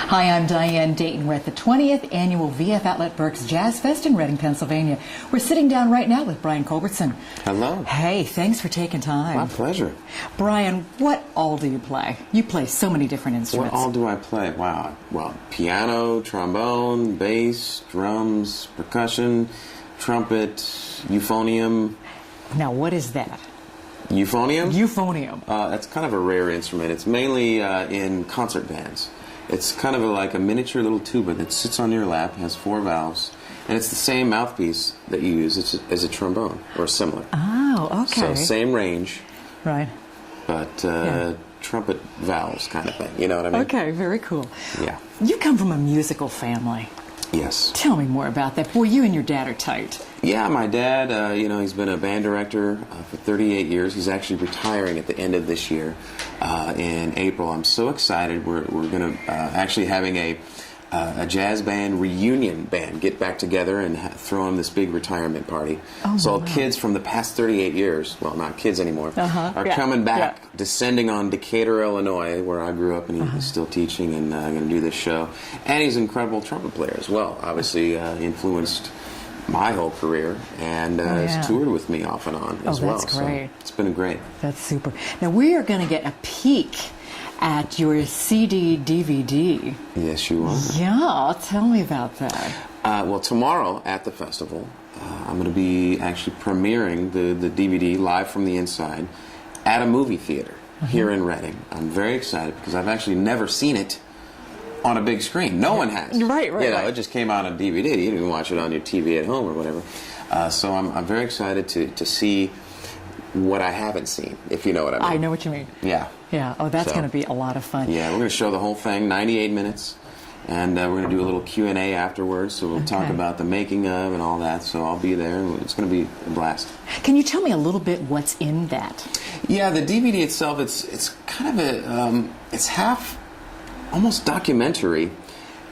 Hi, I'm Diane. Dayton. We're at the 20th Annual VF Outlet Berks Jazz Fest in Reading, Pennsylvania. We're sitting down right now with Brian Culbertson. Hello. Hey, thanks for taking time. My pleasure. Brian, what all do you play? You play so many different instruments. What all do I play? Wow. Well, piano, trombone, bass, drums, percussion, trumpet, euphonium. Now, what is that? Euphonium? Euphonium. That's kind of a rare instrument. It's mainly in concert bands. It's kind of like a miniature little tuba that sits on your lap, has 4 valves, and it's the same mouthpiece that you use as a trombone, or similar. Oh, okay. So same range. Right. But trumpet valves kind of thing. You know what I mean? Okay, very cool. Yeah. You come from a musical family. Yes. Tell me more about that. Boy, you and your dad are tight. Yeah, my dad, he's been a band director for 38 years. He's actually retiring at the end of this year in April. I'm so excited. We're going to actually having a jazz band reunion band get back together and throw on this big retirement party. Oh, so all wow. kids from the past 38 years, well, not kids anymore, are coming back, descending on Decatur, Illinois, where I grew up, and he's still teaching and going to do this show. And he's an incredible trumpet player as well. Obviously influenced my whole career and has toured with me off and on as well. That's great. So it's been great. That's super. Now, we are going to get a peek at your CD DVD. Yes, you are. Yeah, tell me about that. Well, tomorrow at the festival, I'm going to be actually premiering the DVD live from the inside at a movie theater here in Reading. I'm very excited because I've actually never seen it on a big screen. No one has. Right. It just came out on DVD. You didn't watch it on your TV at home or whatever. So I'm very excited to see what I haven't seen, if you know what I mean. I know what you mean. Yeah. Yeah. Oh, that's going to be a lot of fun. Yeah, we're going to show the whole thing, 98 minutes, and we're going to do a little Q&A afterwards, so we'll talk about the making of and all that, so I'll be there, and it's going to be a blast. Can you tell me a little bit what's in that? Yeah, the DVD itself, it's kind of it's half almost documentary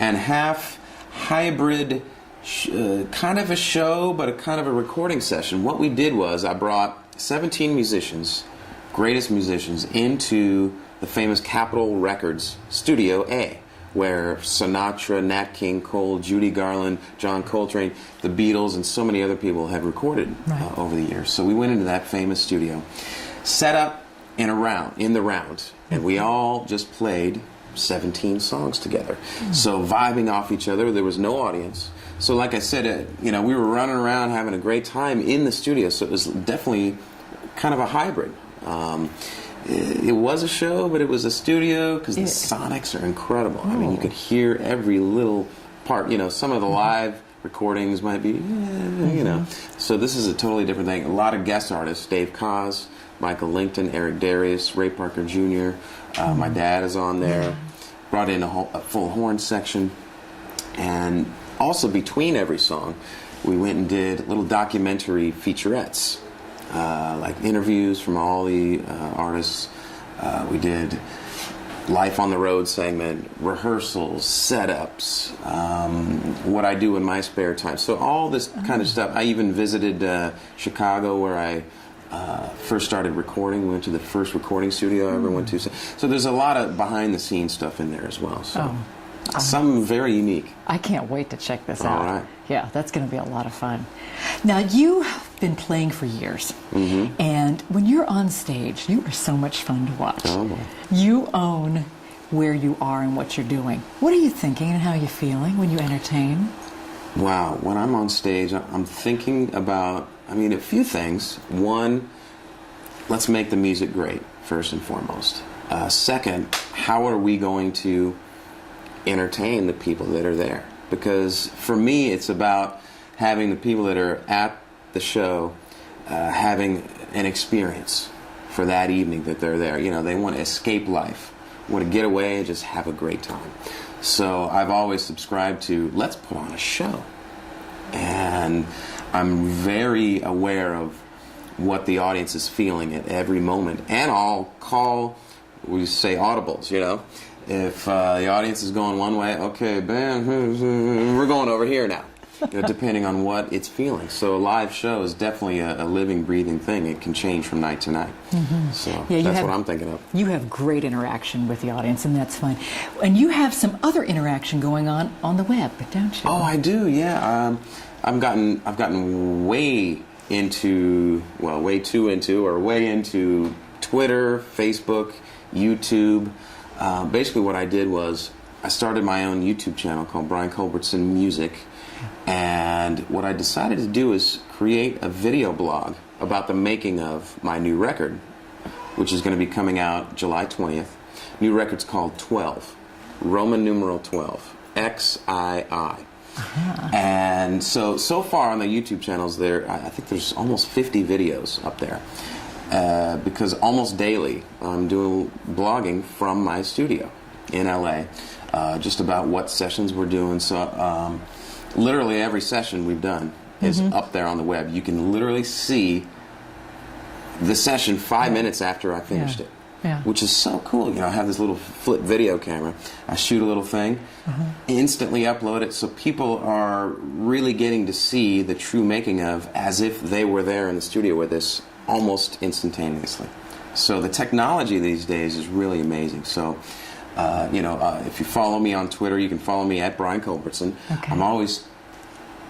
and half hybrid, kind of a show, but a kind of a recording session. What we did was I brought 17 musicians, greatest musicians, into the famous Capitol Records Studio A, where Sinatra, Nat King Cole, Judy Garland, John Coltrane, the Beatles, and so many other people have recorded over the years. So we went into that famous studio, set up in the round, and we all just played 17 songs together. So vibing off each other, there was no audience. So like I said, we were running around having a great time in the studio, so it was definitely kind of a hybrid. It was a show, but it was a studio because the sonics are incredible. I mean, you could hear every little part. Some of the live recordings might be, So this is a totally different thing. A lot of guest artists, Dave Koz, Michael Lincoln, Eric Darius, Ray Parker Jr., my dad is on there. Brought in a full horn section. And also between every song, we went and did little documentary featurettes, like interviews from all the artists. We did Life on the Road segment, rehearsals, setups, what I do in my spare time. So all this kind of stuff. I even visited Chicago, where I first started recording. We went to the first recording studio I ever went to. So there's a lot of behind-the-scenes stuff in there as well. So some very unique. I can't wait to check this out. All right. Yeah, that's going to be a lot of fun. Now, you've been playing for years, and when you're on stage, you are so much fun to watch. Oh. You own where you are and what you're doing. What are you thinking and how are you feeling when you entertain? Wow, when I'm on stage, I'm thinking about, a few things. One, let's make the music great, first and foremost. Second, how are we going to entertain the people that are there? Because for me, it's about having the people that are at the show having an experience for that evening that they're there. They want to escape life, want to get away and just have a great time. So I've always subscribed to, let's put on a show. And I'm very aware of what the audience is feeling at every moment. And I'll call, we say audibles, If the audience is going one way, okay, band, we're going over here now. depending on what it's feeling. So a live show is definitely a living, breathing thing. It can change from night to night. So that's what I'm thinking of. You have great interaction with the audience, and that's fine. And you have some other interaction going on the web, don't you? Oh, I do. Yeah. I've gotten way into Twitter, Facebook, YouTube. Basically, what I did was I started my own YouTube channel called Brian Culbertson Music, and what I decided to do is create a video blog about the making of my new record, which is going to be coming out July 20th. New record's called 12, Roman numeral 12, XII. And so far on the YouTube channels, I think there's almost 50 videos up there. Because almost daily I'm doing blogging from my studio in LA, just about what sessions we're doing. So literally every session we've done is up there on the web. You can literally see the session 5 minutes after I finished it, which is so cool. I have this little flip video camera. I shoot a little thing, instantly upload it, so people are really getting to see the true making of as if they were there in the studio with us almost instantaneously. So the technology these days is really amazing. So, if you follow me on Twitter, you can follow me at Brian Culbertson. Okay. I'm always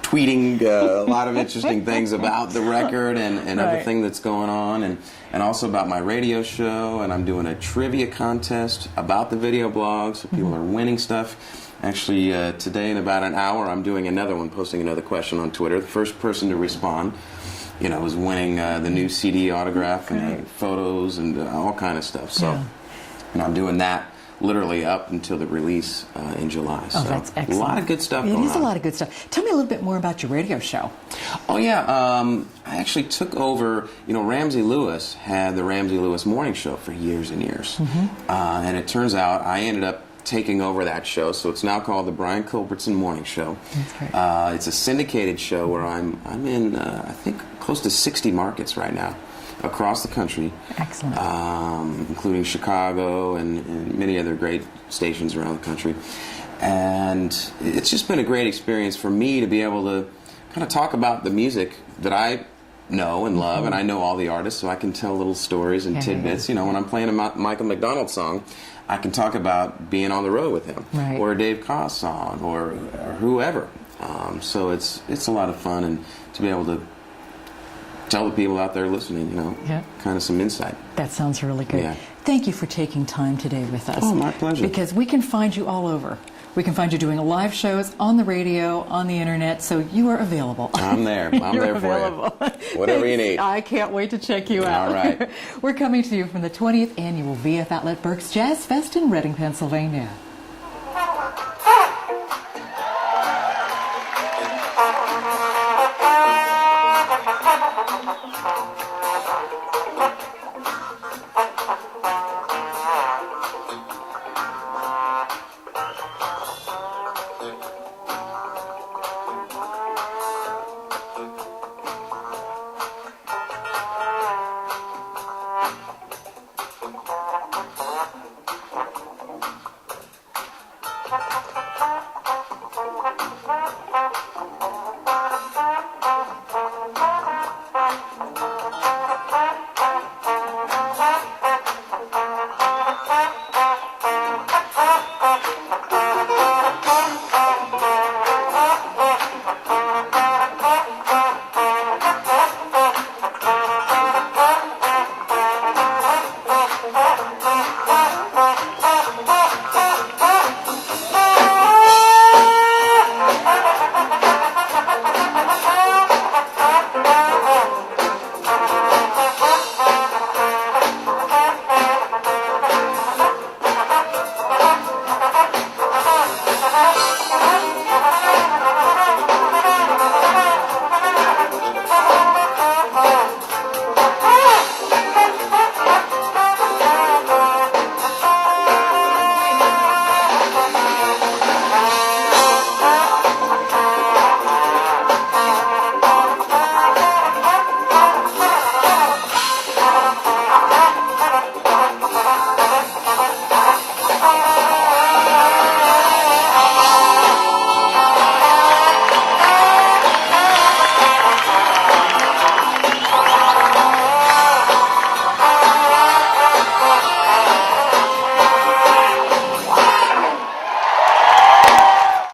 tweeting a lot of interesting things about the record and everything that's going on, and also about my radio show, and I'm doing a trivia contest about the video blog, so people are winning stuff. Actually, today in about an hour, I'm doing another one, posting another question on Twitter. The first person to respond was winning the new CD autograph and photos and all kind of stuff. So, and I'm doing that literally up until the release in July. Oh, so that's excellent. A lot of good stuff going on. It is a lot of good stuff. Tell me a little bit more about your radio show. Oh, yeah. I actually took over, Ramsey Lewis had the Ramsey Lewis Morning Show for years and years. And it turns out I ended up taking over that show, so it's now called the Brian Culbertson Morning Show. That's great. It's a syndicated show where I'm in, I think, close to 60 markets right now across the country. Excellent. Including Chicago and many other great stations around the country. And it's just been a great experience for me to be able to kind of talk about the music that I know and love, and I know all the artists, so I can tell little stories and tidbits. When I'm playing a Michael McDonald song, I can talk about being on the road with him, or a Dave Koz song, or whoever. So it's a lot of fun, and to be able to tell the people out there listening, kind of some insight. That sounds really good. Yeah. Thank you for taking time today with us. Oh, my pleasure. Because we can find you all over. We can find you doing live shows on the radio, on the internet, so you are available. I'm there. I'm there for you. Whatever you need. I can't wait to check you out. All right. We're coming to you from the 20th Annual VF Outlet Berks Jazz Fest in Reading, Pennsylvania.